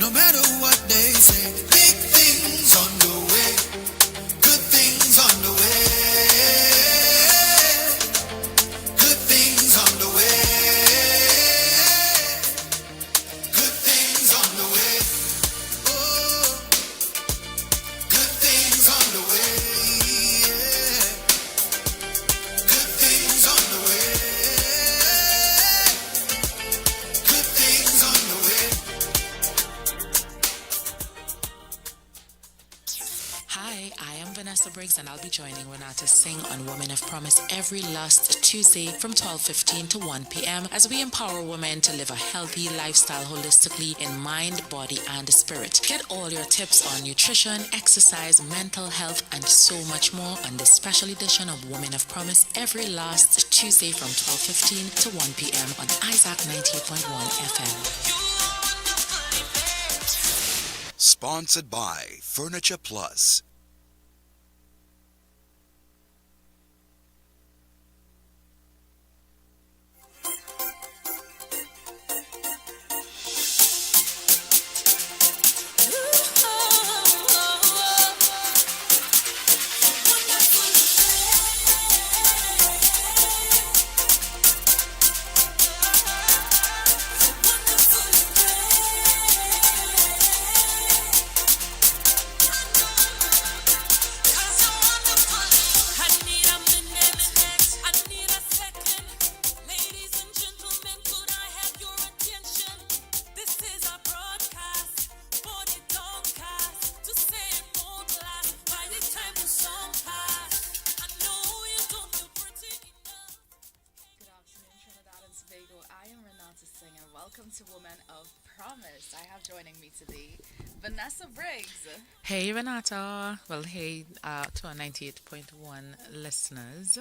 No matter what they say, big things on the way, good things on the way, good things on the way, good things on the way, oh, good things on the way, yeah. Good things on the way, good things on the way. Hi, I am Vanessa Briggs and I'll be joining Renata Singh on Women of Promise every last Tuesday from 12:15 to 1 p.m. as we empower women to live a healthy lifestyle holistically in mind, body, and spirit. Get all your tips on nutrition, exercise, mental health, and so much more on this special edition of Women of Promise every last Tuesday from 12:15 to 1 p.m. on Isaac 98.1 FM. Sponsored by Furniture Plus. I am Renata Singh and welcome to Women of Promise. I have joining me today Vanessa Briggs. Hey Renata. Well, hey to our 98.1 listeners.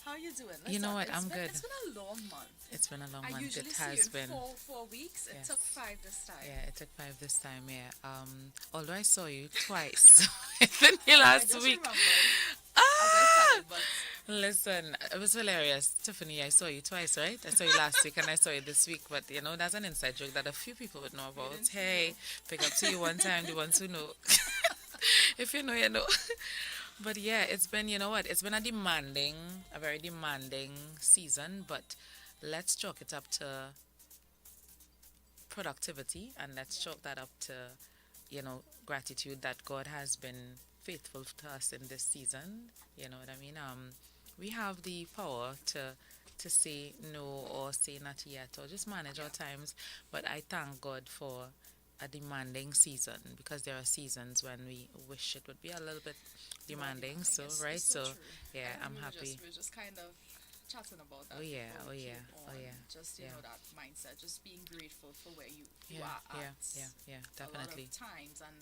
How are you doing? You know what? I'm good. It's been a long month. It's been a long I month. usually It see has you been. in four weeks. Yes. It took 5 this time. Yeah, it took 5 this time. Yeah. Although I saw you twice in the last I just week. remembered Ah! as I said it, but Listen, it was hilarious. Tiffany, I saw you twice, right? I saw you last week and I saw you this week. But, you know, that's an inside joke that a few people would know about. Hey, pick up to you one time, the ones who know. If you know, you know. But yeah, it's been, you know what, it's been a very demanding season. But let's chalk it up to productivity and let's chalk that up to, you know, gratitude that God has been faithful to us in this season. You know what I mean? We have the power to say no or say not yet or just manage our times. But I thank God for a demanding season because there are seasons when we wish it would be a little bit demanding. So It's right, so so true. yeah, And I'm we were happy. We're just kind of chatting about that. Oh yeah, before oh we yeah, came oh on. yeah. Just you Yeah. know that mindset, just being grateful for where you Yeah, are yeah, at. yeah, A lot definitely. of times, and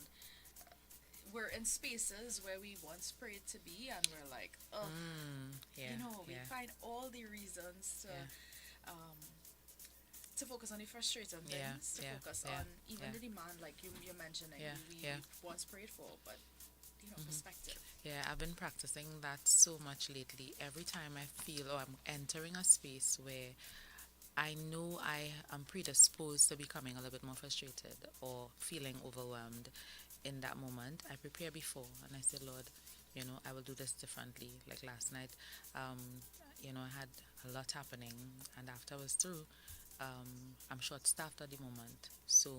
we're in spaces where we once prayed to be, and we're like, oh, Yeah, you know, we yeah, find all the reasons um, to focus on the frustrating Yeah, things, to yeah, focus yeah, on even yeah. the demand, like you're mentioning, Yeah, we yeah. once prayed for, but you know, perspective. Yeah, I've been practicing that so much lately. Every time I feel or I'm entering a space where I know I am predisposed to becoming a little bit more frustrated or feeling overwhelmed in that moment, I prepare before and I say, Lord, you know, I will do this differently. Like last night, um, you know, I had a lot happening and after I was through, I'm short staffed at the moment. So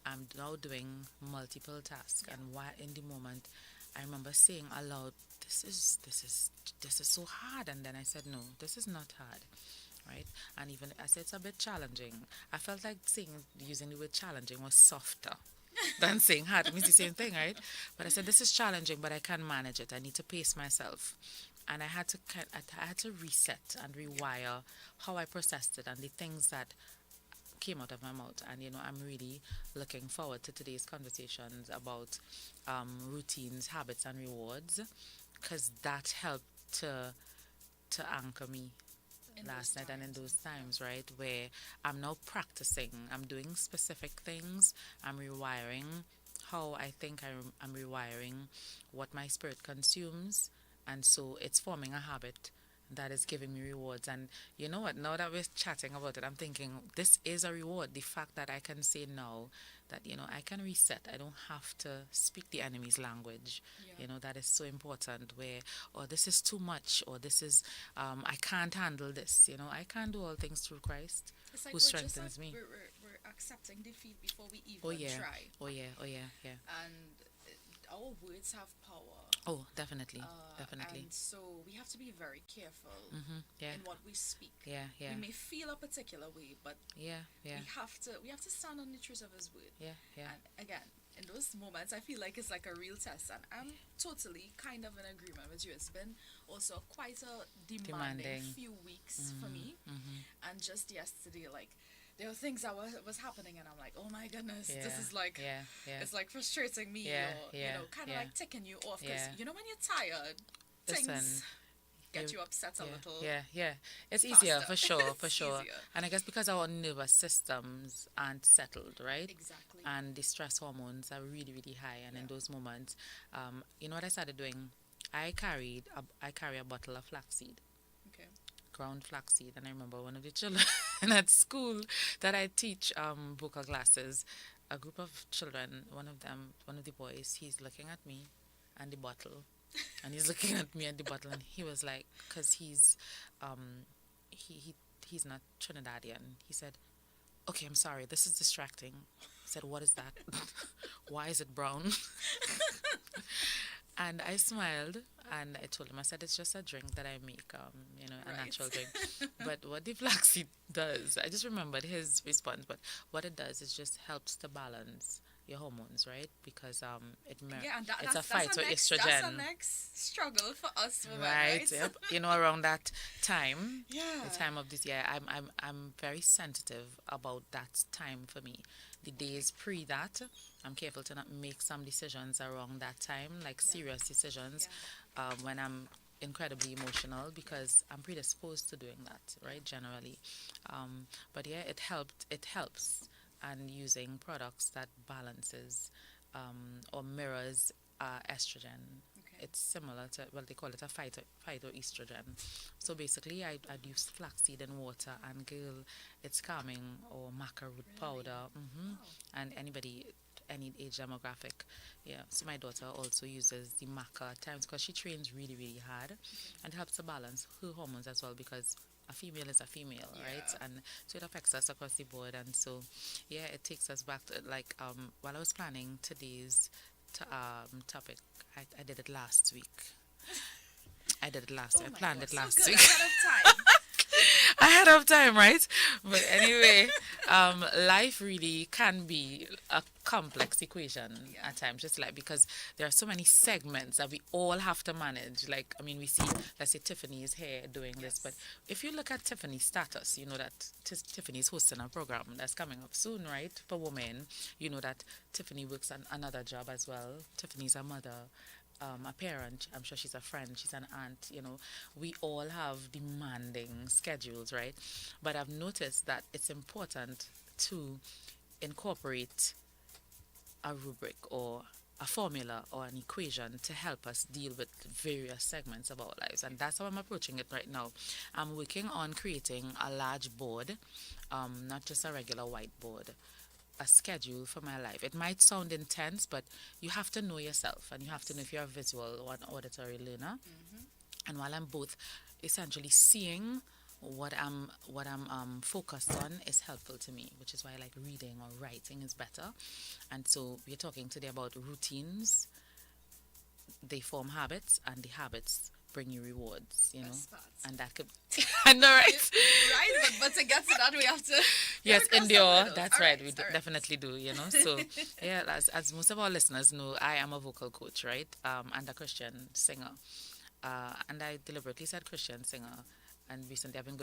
I'm now doing multiple tasks and while in the moment I remember saying aloud, this is so hard, and then I said, no, this is not hard, right? And even I said it's a bit challenging. I felt like using the word challenging was softer than saying hard. It means the same thing, right? But I said this is challenging, but I can manage it. I need to pace myself, and I had to reset and rewire how I processed it and the things that came out of my mouth. And you know, I'm really looking forward to today's conversations about routines, habits, and rewards, because that helped to anchor me In last those night and in times. those times, right, where I'm now practicing, I'm doing specific things, I'm rewiring how I think I'm rewiring what my spirit consumes, and so it's forming a habit that is giving me rewards. And you know what? Now that we're chatting about it, I'm thinking this is a reward. The fact that I can say now that, I can reset. I don't have to speak the enemy's language. Yeah. That is so important where, or this is too much, or this is, I can't handle this. I can do all things through Christ It's like who we're just strengthens me. we're accepting defeat before we Oh, even yeah. try. Oh, yeah. Oh, yeah. Yeah. And our words have power. Oh, definitely. Definitely. And so we have to be very careful Yeah. in what we speak. Yeah. Yeah. We may feel a particular way, but Yeah. Yeah. we have to stand on the truth of His word. Yeah. Yeah. And again, in those moments, I feel like it's like a real test, and I'm totally kind of in agreement with you. It's been also quite a demanding Demanding. few weeks for me, Mm-hmm. and just yesterday, like there were things that was happening, and I'm like, oh my goodness, Yeah. this is like. Yeah. Yeah. It's like frustrating me, Yeah, or yeah, kind of yeah. like ticking you off, because Yeah. when you're tired, things Listen, get you- you upset a yeah, little. yeah, yeah. It's easier faster. for sure, for It's sure. easier. And I guess because our nervous systems aren't settled, right? Exactly. And the stress hormones are really, really high. And in Yeah. those moments, you know what I started doing? I carry a bottle of flaxseed, Okay. ground flaxseed. And I remember one of the children at school that I teach vocal classes, a group of children, one of the boys, he's looking at me and the bottle. And he's looking at me and the bottle, and he was like, because he's not Trinidadian. He said, "Okay, I'm sorry, this is distracting." I said, "What is that? Why is it brown?" And I smiled and I told him, I said, "It's just a drink that I make, a Right. natural drink." But what the flaxseed does, I just remembered his response, but what it does is just helps to balance your hormones, right? Because Yeah, and it's a that's our next, phytoestrogen. that's our next struggle for us women, right? Yep. Around that time, Yeah. the time of this year, I'm very sensitive about that time for me. The days pre that, I'm careful to not make some decisions around that time, like serious decisions, when I'm incredibly emotional, because I'm predisposed to doing that, right? Generally, but yeah, it helps, and using products that balances or mirrors estrogen. Okay. It's similar to, well, they call it a phytoestrogen. So basically, I'd use flaxseed and water, and girl, it's calming, or maca root powder. Wow. And any age demographic. Yeah. So my daughter also uses the maca at times because she trains really, really hard, and helps to balance her hormones as well, because a female is a female, right? Yeah. And so it affects us across the board. And so, yeah, it takes us back to, like, while I was planning today's topic, I did it last week. I did it last Oh week. my I planned God, it last so good, week. ahead of time. Ahead of time, right? But anyway, life really can be a complex equation at times, just like, because there are so many segments that we all have to manage. Like, I mean, we see, let's say Tiffany is here doing this, but if you look at Tiffany's status, you know that Tiffany is hosting a program that's coming up soon, right? For women, you know that Tiffany works on another job as well. Tiffany's a mother, a parent. I'm sure she's a friend, she's an aunt. We all have demanding schedules, right? But I've noticed that it's important to incorporate a rubric or a formula or an equation to help us deal with various segments of our lives. And that's how I'm approaching it right now. I'm working on creating a large board, not just a regular whiteboard, a schedule for my life. It might sound intense, but you have to know yourself, and you have to know if you're a visual or an auditory learner. And while I'm both, essentially seeing what I'm focused on is helpful to me, which is why I like reading or writing is better. And so we're talking today about routines. They form habits, and the habits bring you rewards, Best part. and that could I know, right? Right, but to get to that, we have to. Yes, cross some endure. hurdles. That's All right. right, We all right. definitely do. So yeah, as most of our listeners know, I am a vocal coach, right? And a Christian singer. And I deliberately said Christian singer. And recently, I've been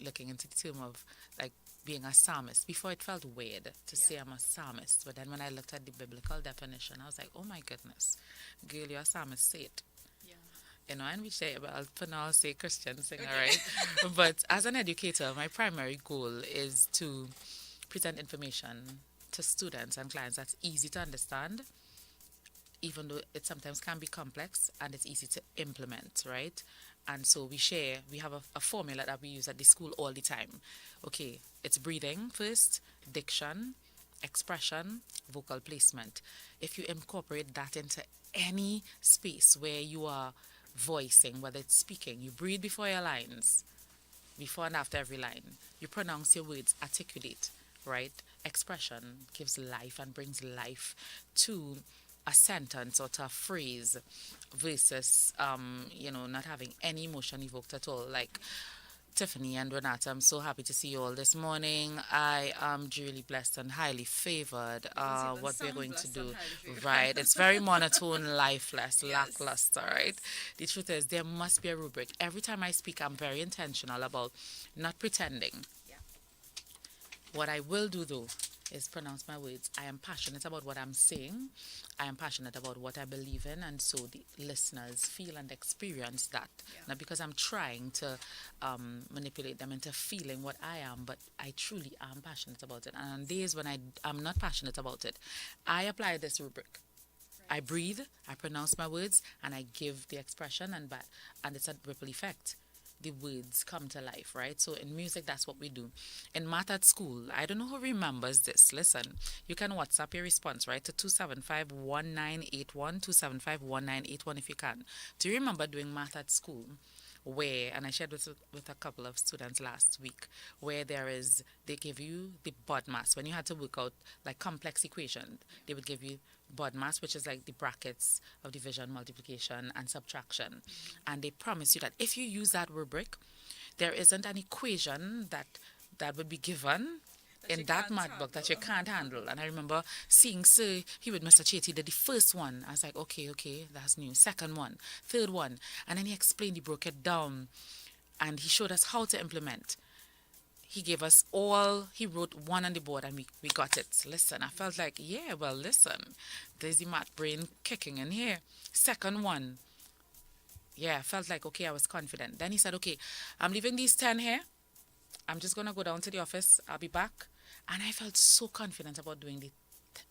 looking into the term of, like, being a psalmist. Before, it felt weird to say I'm a psalmist, but then when I looked at the biblical definition, I was like, oh my goodness, girl, you're a psalmist. Say it. Yeah. And we say, well, for now, I'll say Christian singer, right? But as an educator, my primary goal is to present information to students and clients that's easy to understand, even though it sometimes can be complex, and it's easy to implement, right? And so we have a formula that we use at the school all the time. Okay, it's breathing first, diction, expression, vocal placement. If you incorporate that into any space where you are voicing, whether it's speaking, you breathe before your lines, before and after every line. You pronounce your words, articulate, right? Expression gives life and brings life to a sentence or to a phrase versus, not having any emotion evoked at all. Like Tiffany and Renata, I'm so happy to see you all this morning. I am really blessed and highly favored. Doesn't even What we're sound going to blessed and do, highly favored. right? It's very monotone, lifeless, Yes. lackluster, right? Yes. The truth is, there must be a rubric. Every time I speak, I'm very intentional about not pretending. Yeah. What I will do though is pronounce my words. I am passionate about what I'm saying. I am passionate about what I believe in, and so the listeners feel and experience that. Yeah. Not because I'm trying to manipulate them into feeling what I am, but I truly am passionate about it. And on days when I'm not passionate about it, I apply this rubric. I breathe, I pronounce my words, and I give the expression, and it's a ripple effect. The words come to life, right? So in music, that's what we do. In math at school, I don't know who remembers this. Listen, you can WhatsApp your response, right, to 275-1981, 275-1981 if you can. Do you remember doing math at school? Where, and I shared with a couple of students last week, where they give you the BODMAS. When you had to work out like complex equations, they would give you BODMAS, which is like the brackets of division, multiplication, and subtraction. And they promise you that if you use that rubric, there isn't an equation that would be given That in you that can't math book that you handle. can't handle. And I remember seeing Sir, he with Mr. Chetty did the first one. I was like, okay, that's new. Second one, third one. And then he explained, he broke it down, and he showed us how to implement. He gave us he wrote one on the board, and we got it. Listen, I felt like, yeah, well, listen, there's the math brain kicking in here. Second one, yeah, I felt like, okay, I was confident. Then he said, okay, I'm leaving these 10 here. I'm just going to go down to the office. I'll be back. And I felt so confident about doing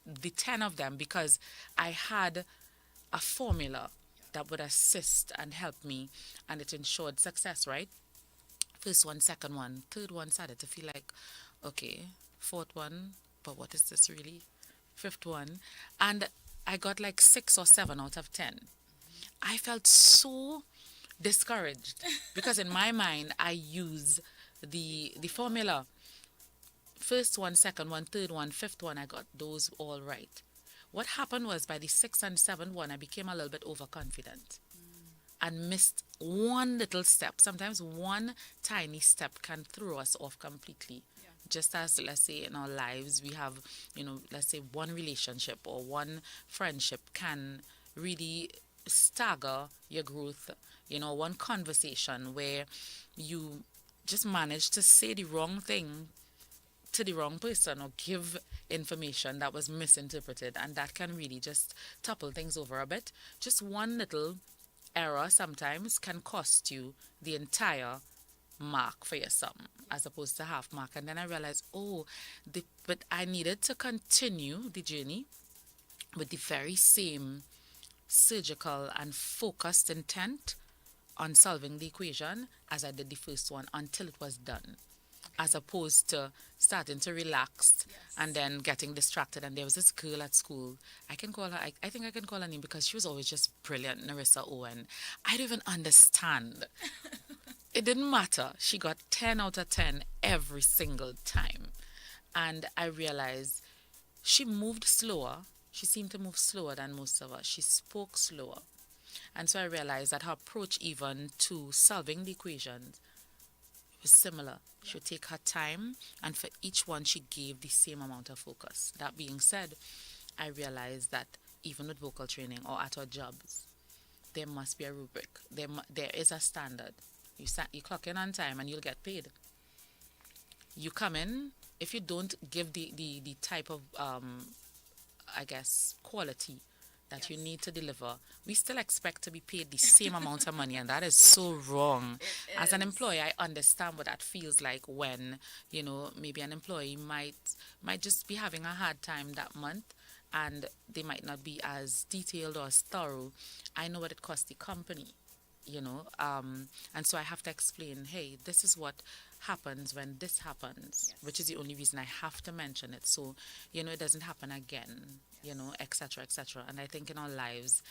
the 10 of them because I had a formula that would assist and help me, and it ensured success, right? First one, second one, third one started to feel like, okay, fourth one, but what is this really? Fifth one. And I got like 6 or 7 out of 10. I felt so discouraged because in my mind, I use the formula. First one, second one, third one, fifth one, I got those all right. What happened was by the sixth and seventh one, I became a little bit overconfident and missed one little step. Sometimes one tiny step can throw us off completely. Yeah. Just as, let's say, in our lives, we have, let's say one relationship or one friendship can really stagger your growth. One conversation where you just manage to say the wrong thing to the wrong person or give information that was misinterpreted, and that can really just topple things over a bit. Just one little error sometimes can cost you the entire mark for your sum as opposed to half mark. And then I realized, but I needed to continue the journey with the very same surgical and focused intent on solving the equation as I did the first one until it was done, as opposed to starting to relax and then getting distracted. And there was this girl at school. I can call her, I think I can call her name because she was always just brilliant, Narissa Owen. I don't even understand. It didn't matter. She got 10 out of 10 every single time. And I realized she moved slower. She seemed to move slower than most of us. She spoke slower. And so I realized that her approach even to solving the equations was similar. She would take her time, and for each one she gave the same amount of focus. That being said, I realized that even with vocal training or at our jobs, there must be a rubric. There is a standard. You clock in on time and you'll get paid. You come in, if you don't give the type of, quality that you need to deliver, we still expect to be paid the same amount of money, and that is so wrong. As an employee, I understand what that feels like when, maybe an employee might just be having a hard time that month and they might not be as detailed or as thorough. I know what it costs the company and so I have to explain, hey, this is what happens when this happens, which is the only reason I have to mention it, so it doesn't happen again, etc., etc. And I think in our lives,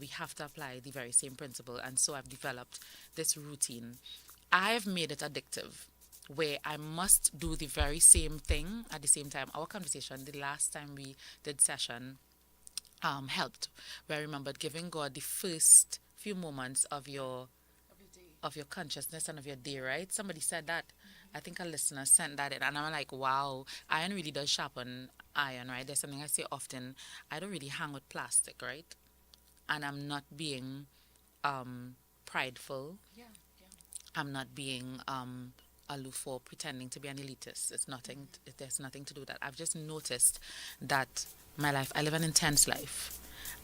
we have to apply the very same principle, and so I've developed this routine. I've made it addictive, where I must do the very same thing at the same time. Our conversation, the last time we did session, helped, where I remembered giving God the first few moments of your Every day. consciousness and of your day, right? Somebody said that. I think a listener sent that in, and I'm like, wow, iron really does sharpen iron, right? There's something I say often. I don't really hang with plastic, right? And I'm not being prideful. Yeah, yeah. I'm not being aloof or pretending to be an elitist. It's nothing. There's nothing to do with that. I've just noticed that my life, I live an intense life,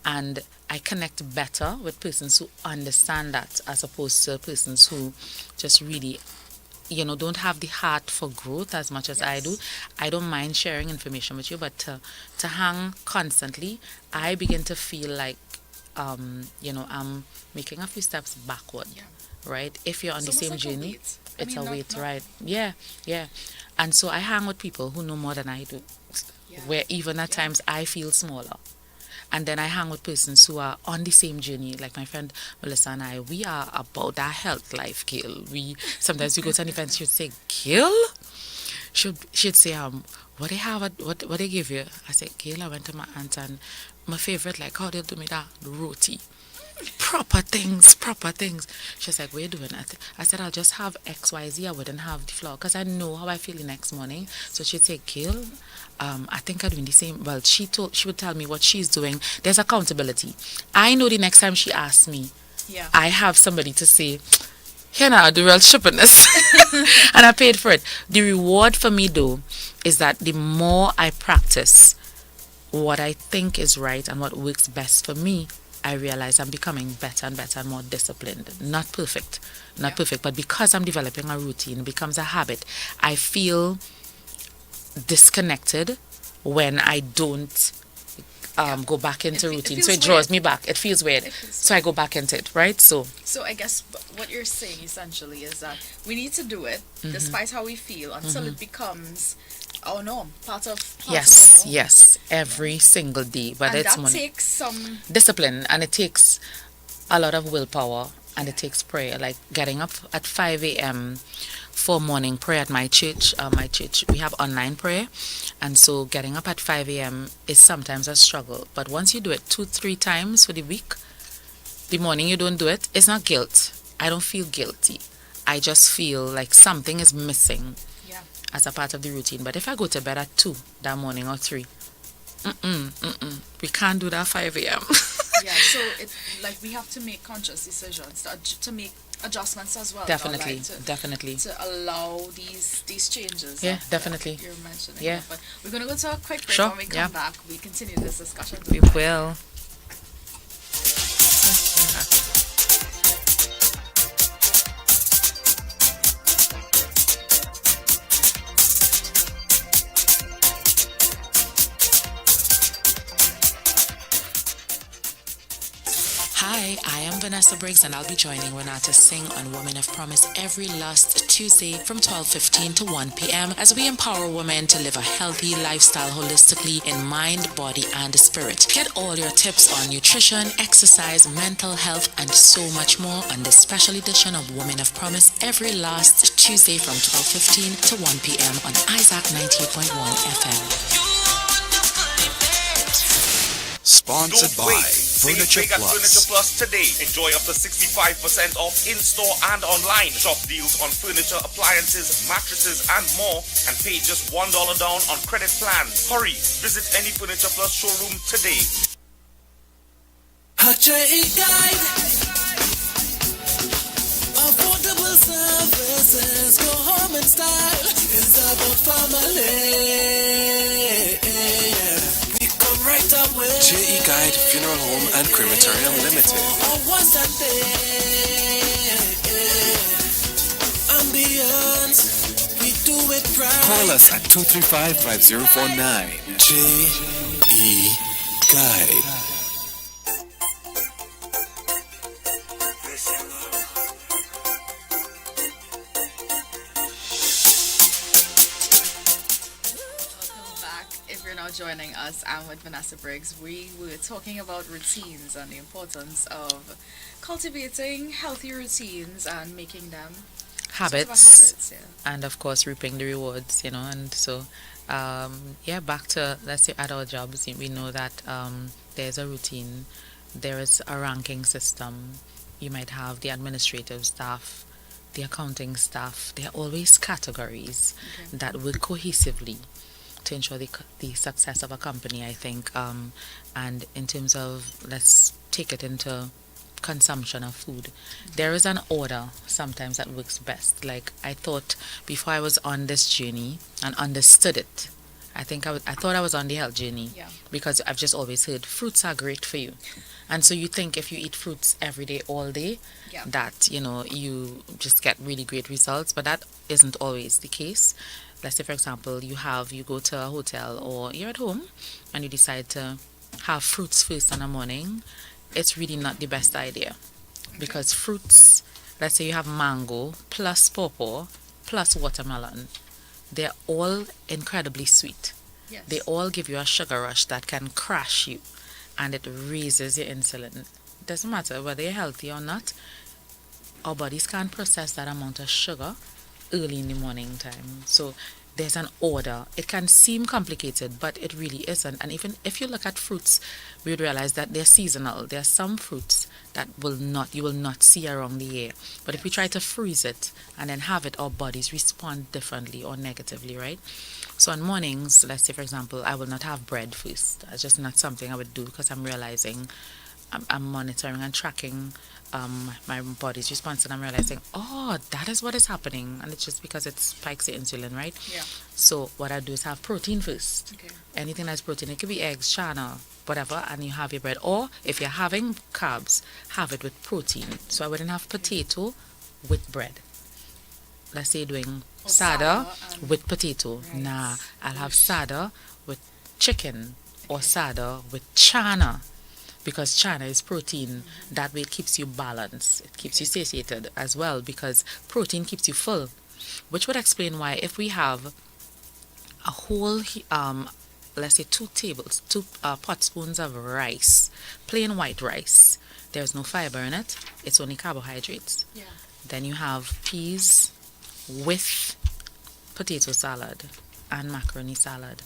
and I connect better with persons who understand that, as opposed to persons who just really don't have the heart for growth as much as I do. I don't mind sharing information with you, but to hang constantly, I begin to feel like I'm making a few steps backward. Yeah. Right? If you're on the It's same almost like a journey, weight. it's a not- weight, not- right? Yeah, yeah. And so I hang with people who know more than I do, Yeah. where even at Yeah. times I feel smaller. And then I hang with persons who are on the same journey, like my friend Melissa and I. We are about our health life, Gail. Sometimes we go to an event, she'd say, Gail? She'd say, what they have, what they give you? I said, Gail, I went to my aunt, and my favorite, like, how they do me that? The roti. Proper things, proper things. She's like, what are you doing? I said, I'll just have XYZ. I wouldn't have the flour, because I know how I feel the next morning. So she'd say, Gail, I think I'm doing the same. Well, she would tell me what she's doing. There's accountability. I know the next time she asks me, Yeah. I have somebody to say, here now, the real shippiness. And I paid for it. The reward for me, though, is that the more I practice what I think is right and what works best for me, I realize I'm becoming better and better and more disciplined. Not perfect, but because I'm developing a routine, it becomes a habit. I feel disconnected when I don't go back into It routine. feels So it draws weird. me back. It feels weird. It feels So I go back into it, right? So So I guess what you're saying essentially is that we need to do it despite how we feel until it becomes our norm, part of yes, our norm. yes, every single day. Whether And it's that money, takes some discipline, and it takes a lot of willpower, and it takes prayer. Like getting up at 5 a.m. for morning prayer at my church. We have online prayer, and so getting up at 5 a.m. is sometimes a struggle. But once you do it 2-3 times for the week, the morning you don't do it, it's not guilt. I don't feel guilty. I just feel like something is missing yeah. as a part of the routine. But if I go to bed at 2 that morning or 3, we can't do that 5 a.m. Yeah, so it like we have to make conscious decisions to make adjustments as well. Definitely, like definitely. to allow these changes. Yeah, that, definitely. You're mentioning. Yeah. But we're gonna go to a quick break. Sure, When we come yeah. back, we continue this discussion. We will. Hi, I am Vanessa Briggs, and I'll be joining Renata Singh on Women of Promise every last Tuesday from 12:15 to 1 p.m. as we empower women to live a healthy lifestyle holistically in mind, body, and spirit. Get all your tips on nutrition, exercise, mental health, and so much more on this special edition of Women of Promise every last Tuesday from 12:15 to 1 p.m. on Isaac 98.1 FM. Sponsored Don't by wait. Save Furniture big at Furniture Plus. Plus today. Enjoy up to 65% off in-store and online. Shop deals on furniture, appliances, mattresses, and more. And pay just $1 down on credit plans. Hurry. Visit any Furniture Plus showroom today. Guide. Affordable services, go home in style. It's about family. We come right away. JE Guide Funeral Home and Crematorium Limited. Ambience, we do it right. Call us at 235-5049. JE Guide. joining us. I'm with Vanessa Briggs. We were talking about routines and the importance of cultivating healthy routines and making them sort of a Habits, habits, and of course reaping the rewards, and so yeah, back to, let's say, at our jobs, we know that there's a routine, there is a ranking system. You might have the administrative staff, the accounting staff. There are always categories Okay. that work cohesively to ensure the success of a company, I think. And in terms of, let's take it into consumption of food, there is an order sometimes that works best. Like, I thought before I was on this journey and understood it, I thought I was on the health journey Yeah. because I've just always heard fruits are great for you. And so you think if you eat fruits every day, all day, Yeah. that, you just get really great results. But that isn't always the case. Let's say, for example, you go to a hotel or you're at home and you decide to have fruits first in the morning. It's really not the best idea because fruits, let's say you have mango plus pawpaw plus watermelon, they're all incredibly sweet. Yes. They all give you a sugar rush that can crash you, and it raises your insulin. Doesn't matter whether you're healthy or not, our bodies can't process that amount of sugar early in the morning time. So there's an order. It can seem complicated, but it really isn't. And even if you look at fruits, we would realize that they're seasonal. There are some fruits that you will not see around the year. But if we try to freeze it and then have it, our bodies respond differently or negatively, right? So on mornings, let's say, for example, I will not have bread first. That's just not something I would do because I'm realizing I'm monitoring and tracking my body's response, and I'm realizing, oh, that is what is happening, and it's just because it spikes the insulin, right? Yeah. So what I do is have protein first. Okay. Anything that's protein, it could be eggs, chana, whatever, and you have your bread. Or if you're having carbs, have it with protein. So I wouldn't have potato with bread. Let's say doing Or sada and- with potato. Right. Nah, I'll have Oosh. sada with chicken or Okay. sada with chana, because chana is protein. That way it keeps you balanced. It keeps you satiated as well, because protein keeps you full. Which would explain why if we have a whole, let's say two pot spoons of rice, plain white rice, there's no fiber in it, it's only carbohydrates. Yeah. Then you have peas with potato salad and macaroni salad.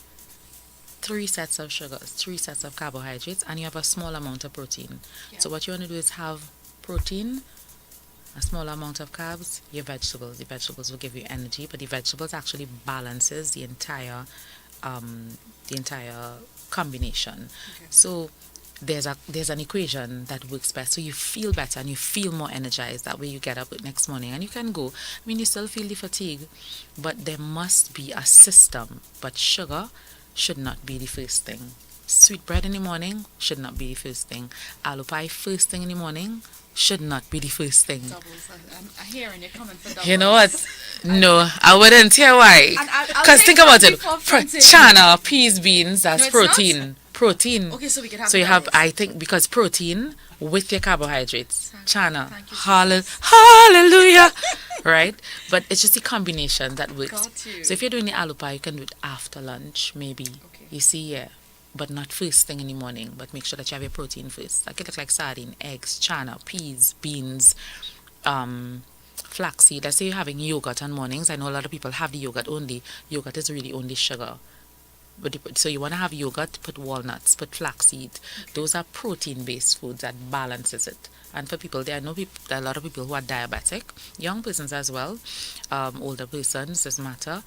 3 sets of sugars, 3 sets of carbohydrates, and you have a small amount of protein. Yeah. So what you want to do is have protein, a small amount of carbs, your vegetables. The vegetables will give you energy, but the vegetables actually balances the entire combination. Okay. So there's an equation that works best. So you feel better and you feel more energized. That way you get up next morning and you can go. I mean, you still feel the fatigue, but there must be a system. But sugar should not be the first thing. Sweet bread in the morning should not be the first thing. Aloo pie first thing in the morning should not be the first thing. Doubles. I'm hearing you coming for doubles. You know what? No, I wouldn't hear why. And I'll Because take think about one it. before fronting. Chana, peas, beans, that's No, it's not. protein. Protein. Okay, so we can have. So you have, rice. I think, because protein with your carbohydrates. Chana. Thank you, Hallelujah. Right? But it's just the combination that works. Got you. So if you're doing the aloo pie, you can do it after lunch, maybe. Okay. You see, yeah. But not first thing in the morning. But make sure that you have your protein first. That could look like sardine, eggs, chana, peas, beans, flaxseed. Let's say you're having yogurt on mornings. I know a lot of people have the yogurt only. Yogurt is really only sugar. So you want to have yogurt, put walnuts, put flaxseed. Those are protein-based foods that balances it. And for people, there are a lot of people who are diabetic, young persons as well, older persons, doesn't matter.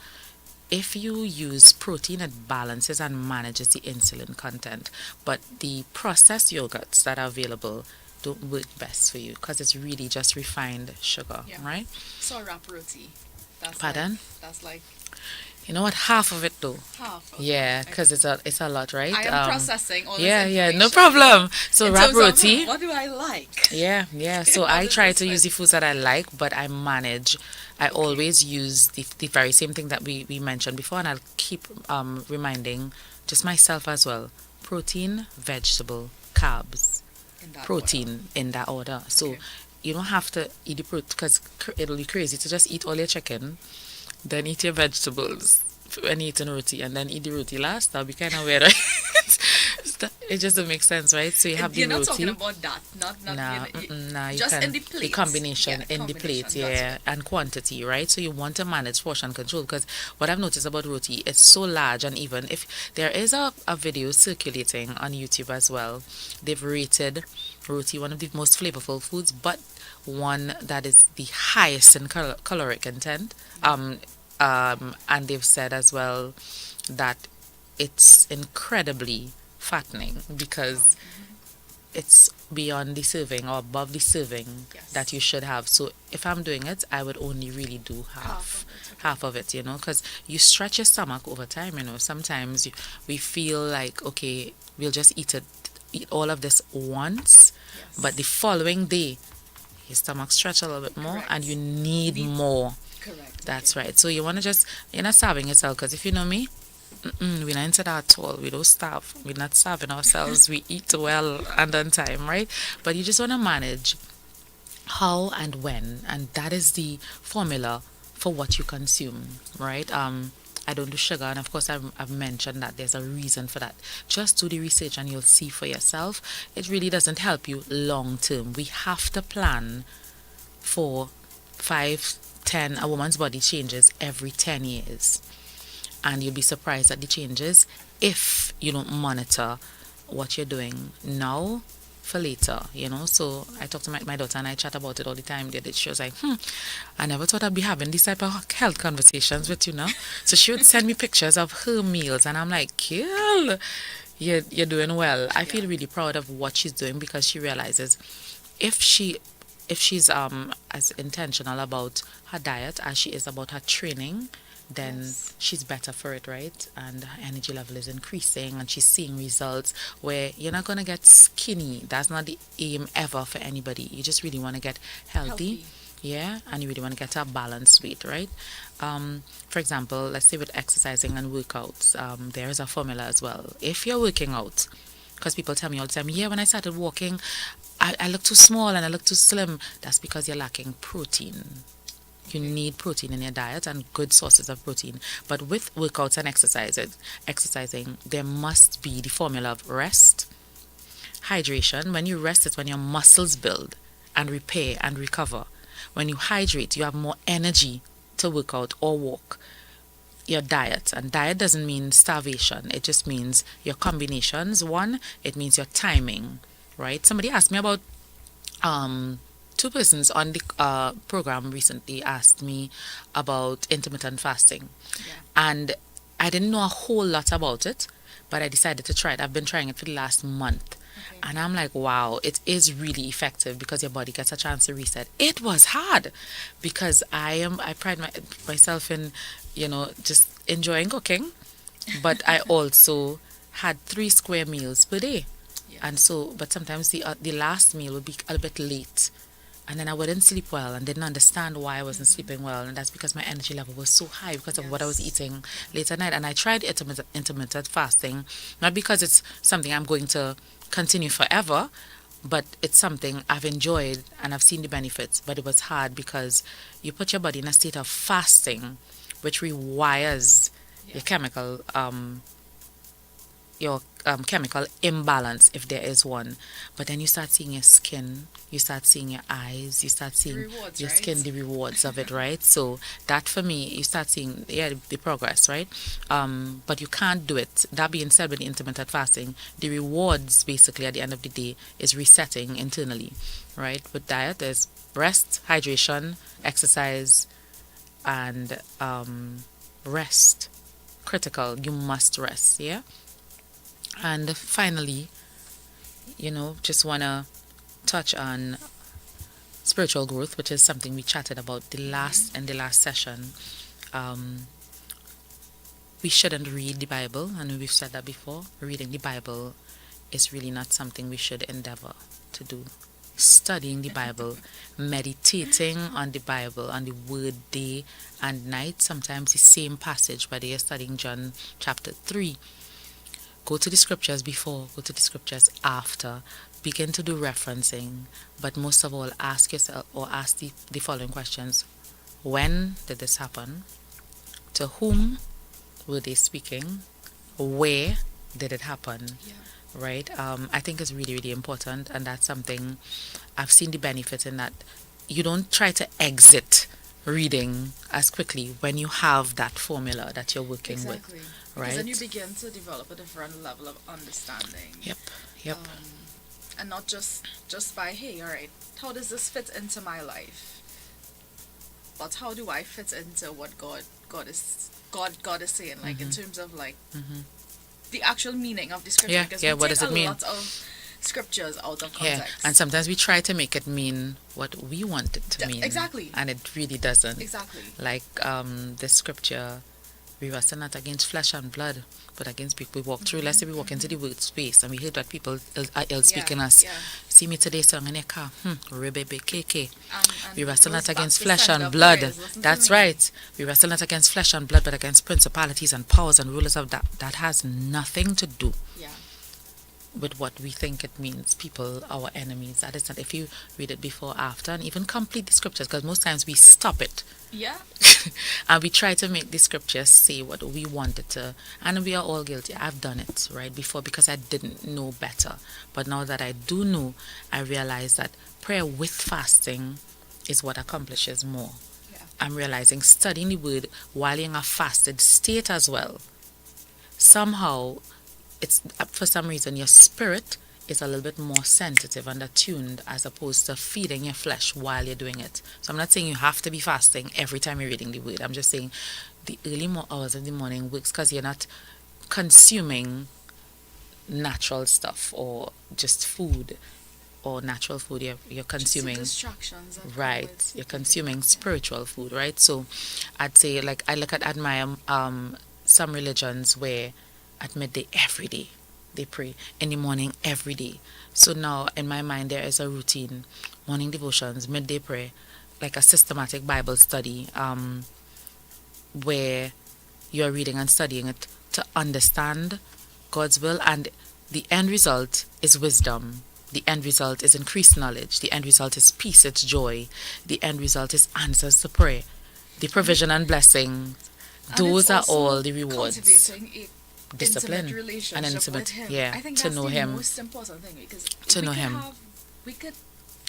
If you use protein, it balances and manages the insulin content. But the processed yogurts that are available don't work best for you because it's really just refined sugar, Yeah. right? So wrap roti. That's Pardon? That's like You know what? Half of it though. half. Of Yeah, it. because it's a lot, right? I am processing all this Yeah, no information. problem. So In wrap terms of, roti. what do I like? Yeah. So How I does try this to use the fit? foods that I like, but I manage. I always use the very same thing that we mentioned before, and I'll keep reminding just myself as well. Protein, vegetable, carbs, In that protein in that order. So Okay. you don't have to eat the protein because it'll be crazy to just eat all your chicken, then eat your vegetables, when eating roti and then eat the roti last, that'll be kind of weird, right? It just doesn't make sense, right? So you have the You're not roti. talking about that. Not Nah, you know, nah, you just can in the plate. the combination Yeah, in the plate, combination, yeah, that's and quantity, right? So you want to manage portion control because what I've noticed about roti, it's so large, and even if there is a video circulating on YouTube as well, they've rated roti one of the most flavorful foods, but one that is the highest in caloric content. And they've said as well that it's incredibly fattening because it's beyond the serving or above the serving Yes. that you should have. So if I'm doing it, I would only really do half of it, because you stretch your stomach over time. Sometimes we feel like, okay, we'll just eat all of this once, Yes. but the following day, your stomach stretch a little bit more, Correct. and you need more. Correct. That's right. So you want to just, you're not starving yourself, because if you know me, we're not into that at all. We don't starve. We're not starving ourselves. We eat well and on time, right? But you just want to manage how and when, and that is the formula for what you consume, right? I don't do sugar, and of course I've mentioned that there's a reason for that. Just do the research and you'll see for yourself. It really doesn't help you long term. We have to plan for 5, 10. A woman's body changes every 10 years, and you'll be surprised at the changes if you don't monitor what you're doing now for later. So I talk to my daughter and I chat about it all the time. She was like, I never thought I'd be having these type of health conversations with you now. So she would send me pictures of her meals, and I'm like, girl, you're doing well. I feel really proud of what she's doing, because she realizes if she's as intentional about her diet as she is about her training, then Yes. she's better for it, right? And her energy level is increasing, and she's seeing results where you're not going to get skinny. That's not the aim ever for anybody. You just really want to get healthy. Yeah, and you really want to get a balanced weight, right? For example, let's say with exercising and workouts, there is a formula as well. If you're working out, because people tell me all the time, yeah, when I started walking, I look too small and I look too slim. That's because you're lacking protein. You need protein in your diet, and good sources of protein. But with workouts and exercising, there must be the formula of rest, hydration. When you rest, it's when your muscles build and repair and recover. When you hydrate, you have more energy to work out or walk. Your diet, and diet doesn't mean starvation. It just means your combinations. One, it means your timing, right? Somebody asked me about two persons on the program recently asked me about intermittent fasting. Yeah. And I didn't know a whole lot about it, but I decided to try it. I've been trying it for the last month. Okay. And I'm like, wow, it is really effective because your body gets a chance to reset. It was hard because I pride myself in, just enjoying cooking, but I also had 3 square meals per day. Yeah. And so, but sometimes the last meal would be a little bit late. And then I wouldn't sleep well and didn't understand why I wasn't sleeping well. And that's because my energy level was so high because of what I was eating late at night. And I tried intermittent fasting, not because it's something I'm going to continue forever, but it's something I've enjoyed and I've seen the benefits. But it was hard because you put your body in a state of fasting, which rewires your chemical chemical imbalance, if there is one. But then you start seeing your skin, you start seeing your eyes, you start seeing rewards, your right? skin, the rewards of it, right? So that for me, you start seeing the progress, right? But you can't do it. That being said, with the intermittent fasting, the rewards basically at the end of the day is resetting internally, right? With diet, there's rest, hydration, exercise, and rest. Critical. You must rest, yeah? And finally, just want to touch on spiritual growth, which is something we chatted about in the last session. We shouldn't read the Bible, and we've said that before. Reading the Bible is really not something we should endeavor to do. Studying the Bible, meditating on the Bible, on the word day and night, sometimes the same passage, whether you're studying John chapter 3. Go to the scriptures before, go to the scriptures after, begin to do referencing, but most of all, ask yourself or ask the following questions. When did this happen? To whom were they speaking? Where did it happen? Yeah. Right? I think it's really, really important, and that's something I've seen the benefit in that you don't try to exit reading as quickly when you have that formula that you're working Exactly. with, Because then you right? begin to develop a different level of understanding. Yep, yep. And not just by, hey, all right, how does this fit into my life? But how do I fit into what God is saying, like in terms of like the actual meaning of the scripture? Yeah, Because yeah, we what take does it a mean? lot of scriptures out of Yeah, context. and sometimes we try to make it mean what we want it to mean. Exactly. And it really doesn't. Exactly. Like the scripture, we wrestle not against flesh and blood, but against people we walk through. Let's say we walk into the workspace and we hear that people are ill speaking us. Yeah. See me today song in your car. Rebebe KK. And We wrestle it not goes back against to flesh sender and blood. prayers. Listen to That's me. right. We wrestle not against flesh and blood, but against principalities and powers and rulers of that. That has nothing to do Yeah. with what we think it means. People, our enemies. That is not. If you read it before, after, and even complete the scriptures, because most times we stop it Yeah. and we try to make the scriptures say what we want it to, and we are all guilty. I've done it right before because I didn't know better, but now that I do know, I realize that prayer with fasting is what accomplishes more. Yeah. I'm realizing studying the word while in a fasted state as well, somehow it's for some reason your spirit is a little bit more sensitive and attuned as opposed to feeding your flesh while you're doing it. So I'm not saying you have to be fasting every time you're reading the word. I'm just saying the early hours of the morning works because you're not consuming natural stuff or just food or natural food. You're consuming Just the distractions. that come right. with You're it. consuming spiritual food, right? So I'd say like I look at admire some religions where at midday every day they pray, in the morning every day. So now in my mind there is a routine: morning devotions, midday prayer, like a systematic Bible study, where you're reading and studying it to understand God's will, and the end result is wisdom. The end result is increased knowledge. The end result is peace, it's joy. The end result is answers to prayer. The provision and blessing. And Those it's are also all the rewards. Cultivating a Discipline intimate relationship and intimate, with him. yeah, I think to that's know the him, most important thing, because to we know could him. we could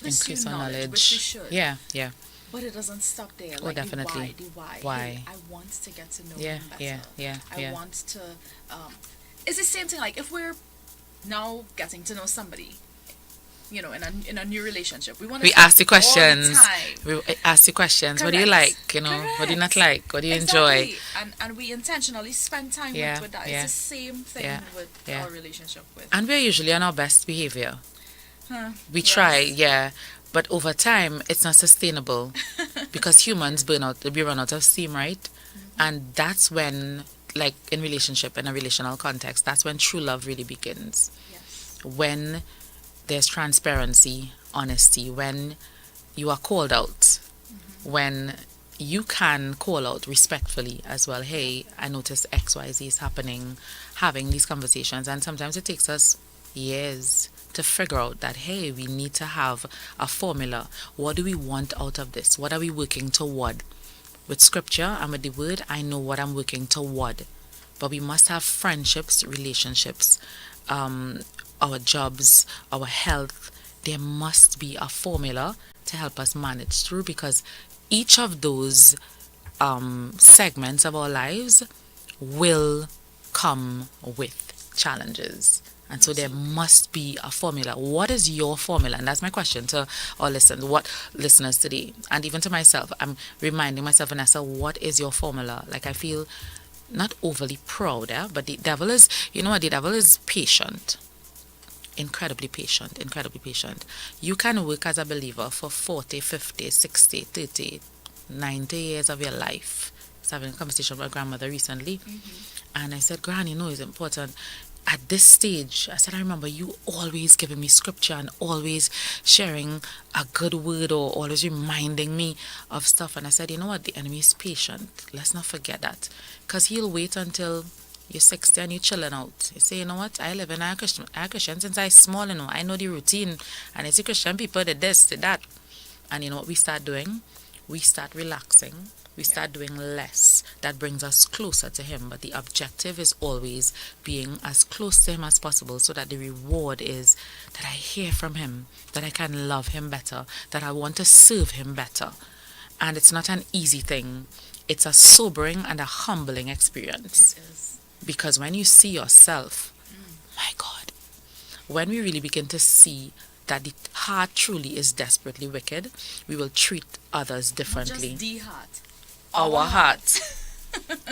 increase pursue our knowledge, which we knowledge. should. Yeah, yeah, But it doesn't stop there. Oh, Like definitely. the why. Why? Hey, I want to get to know yeah, him better. yeah. I want to. It's the same thing. Like if we're now getting to know somebody, in a new relationship, we want to. We ask the all the questions. time. We ask the questions. What do you Correct. like? What do you not Correct. like? What do you enjoy? Exactly. And we intentionally spend time Yeah, with that. yeah, It's the same thing yeah, with yeah. our relationship with. And we're usually on our best behavior. Huh, We yes. try, yeah, but over time it's not sustainable because humans burn out. We run out of steam, right? And that's when, like in a relational context, that's when true love really begins. Yes. When there's transparency, honesty, when you are called out, when you can call out respectfully as well. Hey, I noticed XYZ is happening, having these conversations, and sometimes it takes us years to figure out that, hey, we need to have a formula. What do we want out of this? What are we working toward? With scripture and with the word, I know what I'm working toward. But we must have friendships, relationships, our jobs, our health. There must be a formula to help us manage through, because each of those segments of our lives will come with challenges. And so there must be a formula. What is your formula? And that's my question to our listeners today, and even to myself. I'm reminding myself, Vanessa, what is your formula? Like, I feel not overly proud, but the devil is, the devil is patient. Incredibly patient, incredibly patient. You can work as a believer for 40, 50, 60, 30, 90 years of your life. I was having a conversation with my grandmother recently, and I said, Gran, it's important. At this stage, I said, I remember you always giving me scripture and always sharing a good word or always reminding me of stuff. And I said, you know what? The enemy is patient. Let's not forget that. Because he'll wait until you're 60 and you're chilling out. You say, you know what? I live in a Christian since I small, I know the routine. And it's the Christian people, did this, did that. And you know what we start doing? We start relaxing. We start doing less. That brings us closer to Him. But the objective is always being as close to Him as possible, so that the reward is that I hear from Him, that I can love Him better, that I want to serve Him better. And it's not an easy thing. It's a sobering and a humbling experience. It is. Because when you see yourself, my God, when we really begin to see that the heart truly is desperately wicked, we will treat others Not differently. just the heart. Our heart,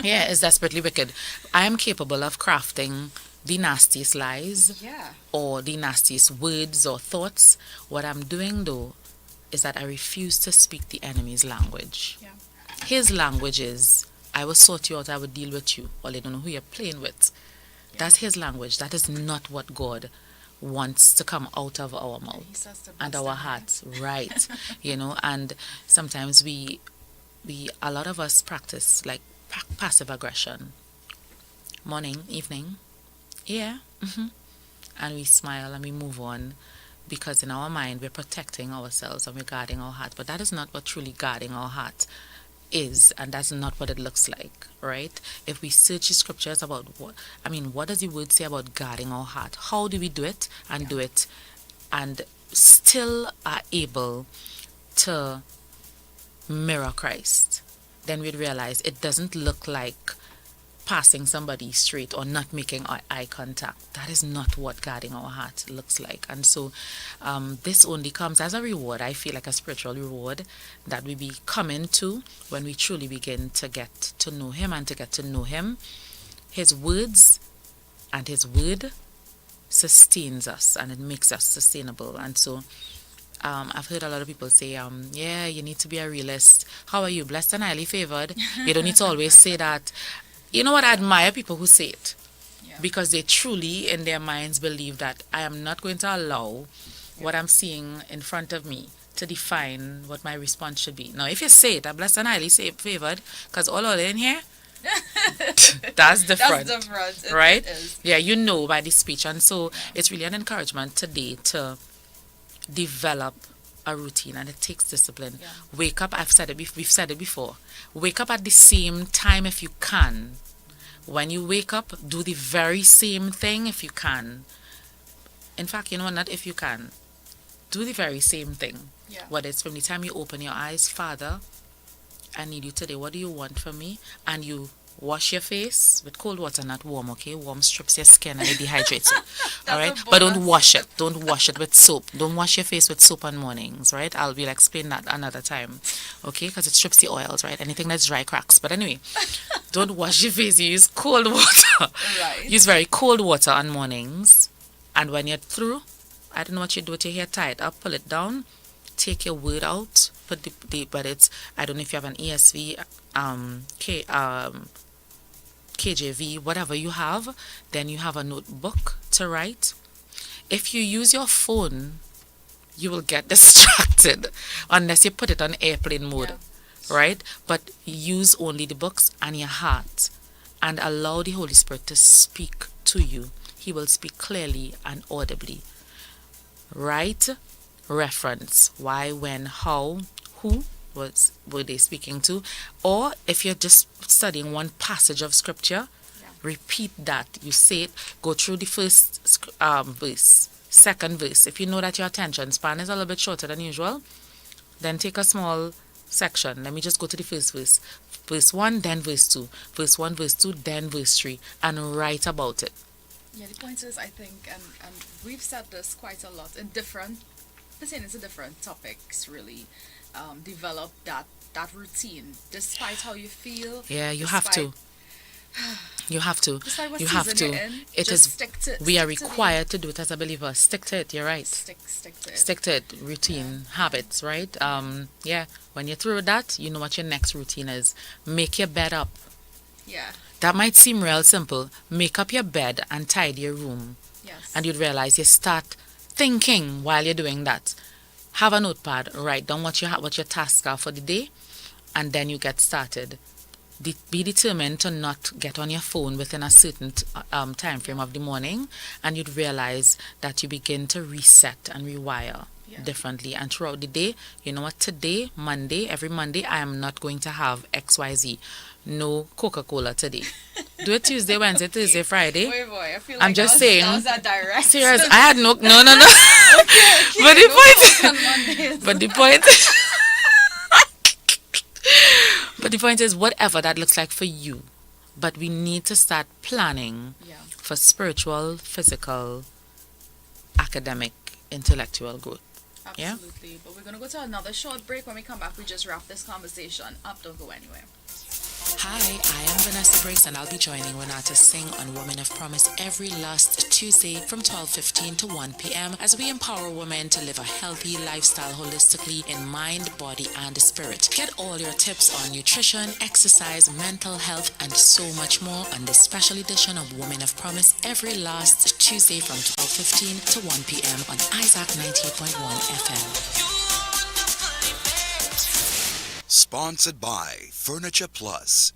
yeah, is desperately wicked. I am capable of crafting the nastiest lies Yeah. or the nastiest words or thoughts. What I'm doing though is that I refuse to speak the enemy's language. Yeah. His language is, I will sort you out, I will deal with you. Or they don't know who you're playing with. That's his language. That is not what God wants to come out of our mouth He says to and bless our them, hearts. Right. And sometimes we a lot of us practice like passive aggression. Morning, evening, yeah, and we smile and we move on, because in our mind we're protecting ourselves and we're guarding our heart. But that is not what truly guarding our heart is, and that's not what it looks like, right? If we search the scriptures about what does the word say about guarding our heart? How do we do it and do it and still are able to mirror Christ? Then we'd realize it doesn't look like passing somebody straight or not making eye contact. That is not what guarding our heart looks like. And so this only comes as a reward. I feel like a spiritual reward that we be coming to when we truly begin to get to know Him and to get to know Him. His words and His word sustains us, and it makes us sustainable. And so I've heard a lot of people say, yeah, you need to be a realist. How are you? Blessed and highly favored. You don't need to always say that. You know what? I admire people who say it, because they truly in their minds believe that I am not going to allow what I'm seeing in front of me to define what my response should be. Now, if you say it, I'm blessed and highly favored, because all in here, that's different. That's different. Right? It is. Yeah, you know by the speech. And so it's really an encouragement today to develop a routine, and it takes discipline. Yeah. Wake up, we've said it before. Wake up at the same time if you can. When you wake up, do the very same thing if you can. In fact, not if you can. Do the very same thing. Yeah. Whether it's from the time you open your eyes, Father, I need you today. What do you want from me? And you wash your face with cold water, not warm, okay? Warm strips your skin and it dehydrates it. All right? But don't wash it. Don't wash it with soap. Don't wash your face with soap on mornings, right? We'll explain that another time, okay? Because it strips the oils, right? Anything that's dry cracks. But anyway, don't wash your face. You use cold water. Right. Use very cold water on mornings. And when you're through, I don't know what you do with your hair, tie it up, pull it down, take your word out, put but it's, I don't know if you have an ESV, KJV, whatever you have, then you have a notebook to write. If you use your phone, you will get distracted unless you put it on airplane mode, right? But use only the books and your heart, and allow the Holy Spirit to speak to you. He will speak clearly and audibly. Write reference: why, when, how, who were they speaking to? Or if you're just studying one passage of scripture, repeat that. You say it, go through the first verse, second verse. If you know that your attention span is a little bit shorter than usual, then take a small section. Let me just go to the first verse. Verse 1, then verse 2. Verse 1, verse 2, then verse 3. And write about it. Yeah, the point is, I think, and we've said this quite a lot in different topics, really. Develop that routine, despite how you feel. Yeah, you have to. You have to. Despite what You have season to. you're in, It just is. stick to. We are stick to required to do it as a believer. Stick to it. You're right. Stick to it. Stick to it. Routine, habits, right? Yeah. When you're through with that, you know what your next routine is. Make your bed up. Yeah. That might seem real simple. Make up your bed and tidy your room. Yes. And you'd realize you start thinking while you're doing that. Have a notepad, write down what your tasks are for the day, and then you get started. be determined to not get on your phone within a certain time frame of the morning, and you'd realize that you begin to reset and rewire differently. And throughout the day, you know what, today, Monday, every Monday, I am not going to have XYZ. No Coca-Cola today. Do it Tuesday, Wednesday, Thursday, Friday. Boy, I feel I'm like just that was saying. a direct. Serious, I had no. But the point. But the point. But the point is, whatever that looks like for you, but we need to start planning for spiritual, physical, academic, intellectual growth. Absolutely. Yeah? But we're going to go to another short break. When we come back, we just wrap this conversation up. Don't go anywhere. Hi, I am Vanessa Briggs, and I'll be joining Renata Singh on Women of Promise every last Tuesday from 12:15 to 1 p.m. as we empower women to live a healthy lifestyle holistically in mind, body, and spirit. Get all your tips on nutrition, exercise, mental health, and so much more on this special edition of Women of Promise every last Tuesday from 12:15 to 1 p.m. on Isaac 98.1 FM. Sponsored by Furniture Plus.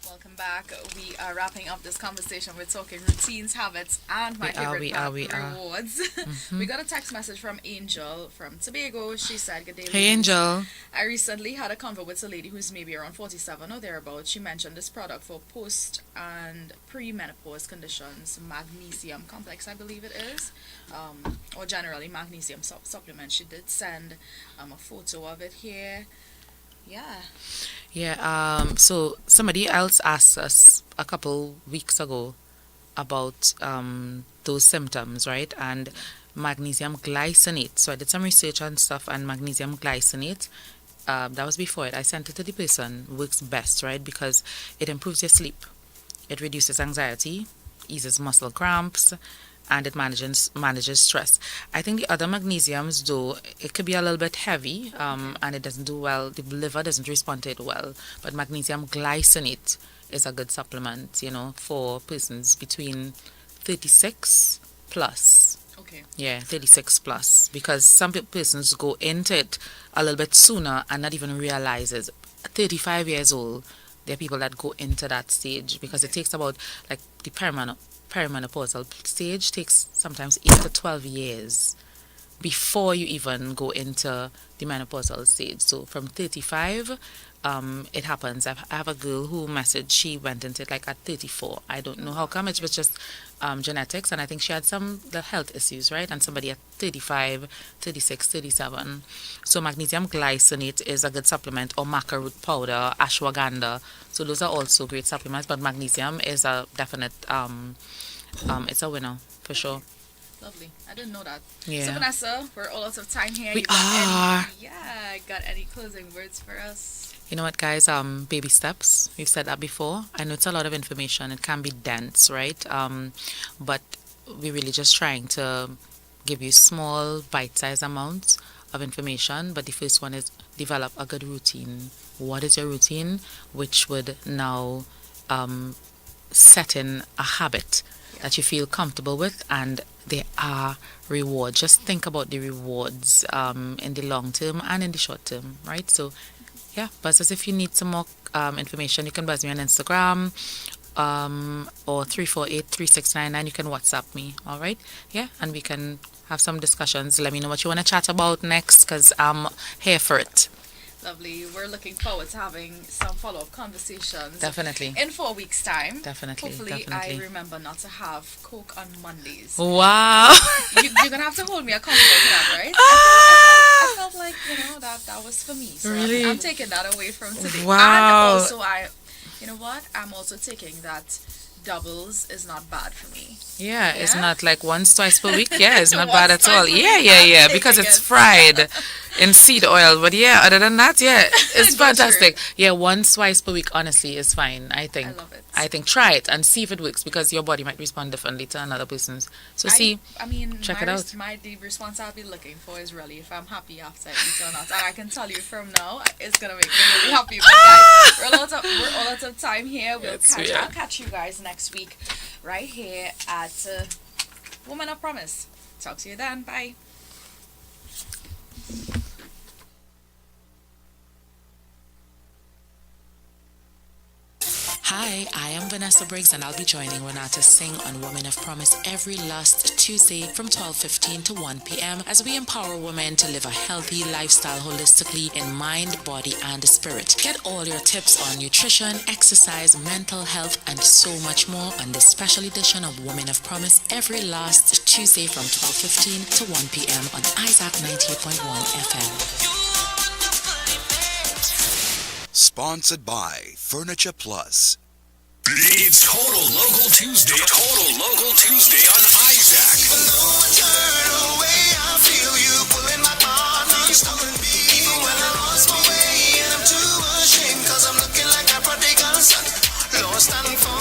Welcome back. We are wrapping up this conversation. We're talking routines, habits, and my favorite rewards. We got a text message from Angel from Tobago. She said, "Good day, Hey, ladies. Angel. I recently had a convo with a lady who's maybe around 47 or thereabouts. She mentioned this product for post and pre-menopause conditions, magnesium complex, I believe it is, or generally magnesium supplement. She did send a photo of it here. So somebody else asked us a couple weeks ago about those symptoms, right? And magnesium glycinate. So I did some research on stuff, and magnesium glycinate, that was before it. I sent it to the person. Works best, right? Because it improves your sleep. It reduces anxiety, eases muscle cramps, and it manages stress. I think the other magnesiums, though, it could be a little bit heavy, and it doesn't do well. The liver doesn't respond to it well. But magnesium glycinate is a good supplement, for persons between 36 plus. Okay. Yeah, 36 plus. Because some persons go into it a little bit sooner and not even realize it. 35 years old, there are people that go into that stage because it takes about, like, the perimenopausal stage takes sometimes 8 to 12 years before you even go into the menopausal stage. So from 35, it happens. I have a girl who messaged, she went into it like at 34. I don't know how come, it was just genetics, and I think she had the health issues, right? And somebody at 35, 36, 37. So magnesium glycinate is a good supplement, or maca root powder, ashwagandha. So those are also great supplements, but magnesium is a definite, it's a winner for sure. Lovely. I didn't know that. Yeah. So Vanessa, we're all out of time here. We are. Got any closing words for us? You know what, guys? Baby steps. We've said that before. I know it's a lot of information. It can be dense, right? But we're really just trying to give you small, bite-sized amounts of information. But the first one is develop a good routine. What is your routine? Which would now set in a habit that you feel comfortable with, and there are rewards. Just think about the rewards in the long term and in the short term, right? So yeah, buzz us if you need some more information. You can buzz me on Instagram or 348-3699. You can WhatsApp me, all right? Yeah, and we can have some discussions. Let me know what you want to chat about next, because I'm here for it. Lovely. We're looking forward to having some follow-up conversations. Definitely. In 4 weeks' time. Definitely. Hopefully, I remember not to have Coke on Mondays. Wow. You're going to have to hold me accountable for that, right? I felt like, that was for me. So Really? I'm taking that away from today. Wow. And also, I'm also taking that doubles is not bad for me. Yeah, it's Yeah? not like once, twice per week. Yeah, it's not Once, bad at twice all. per week, Yeah, I'm because taking it's it. fried. in seed oil. But yeah, other than that, yeah, it's Go fantastic. Yeah, once, twice per week, honestly, is fine. I think. I love it. I think try it and see if it works because your body might respond differently to another person's. So see, I mean, check my it out. the response I'll be looking for is really if I'm happy after I eat or not. And I can tell you from now, it's gonna make me really happy. But guys, we're all out of time here. I'll catch you guys next week, right here at Woman of Promise. Talk to you then. Bye. Hi, I am Vanessa Briggs and I'll be joining Renata Singh on Women of Promise every last Tuesday from 12:15 to 1 p.m. as we empower women to live a healthy lifestyle holistically in mind, body, and spirit. Get all your tips on nutrition, exercise, mental health, and so much more on this special edition of Women of Promise every last Tuesday from 12:15 to 1 p.m. on Isaac 98.1 FM. Sponsored by Furniture Plus. It's Total Local Tuesday. Total Local Tuesday on Isaac.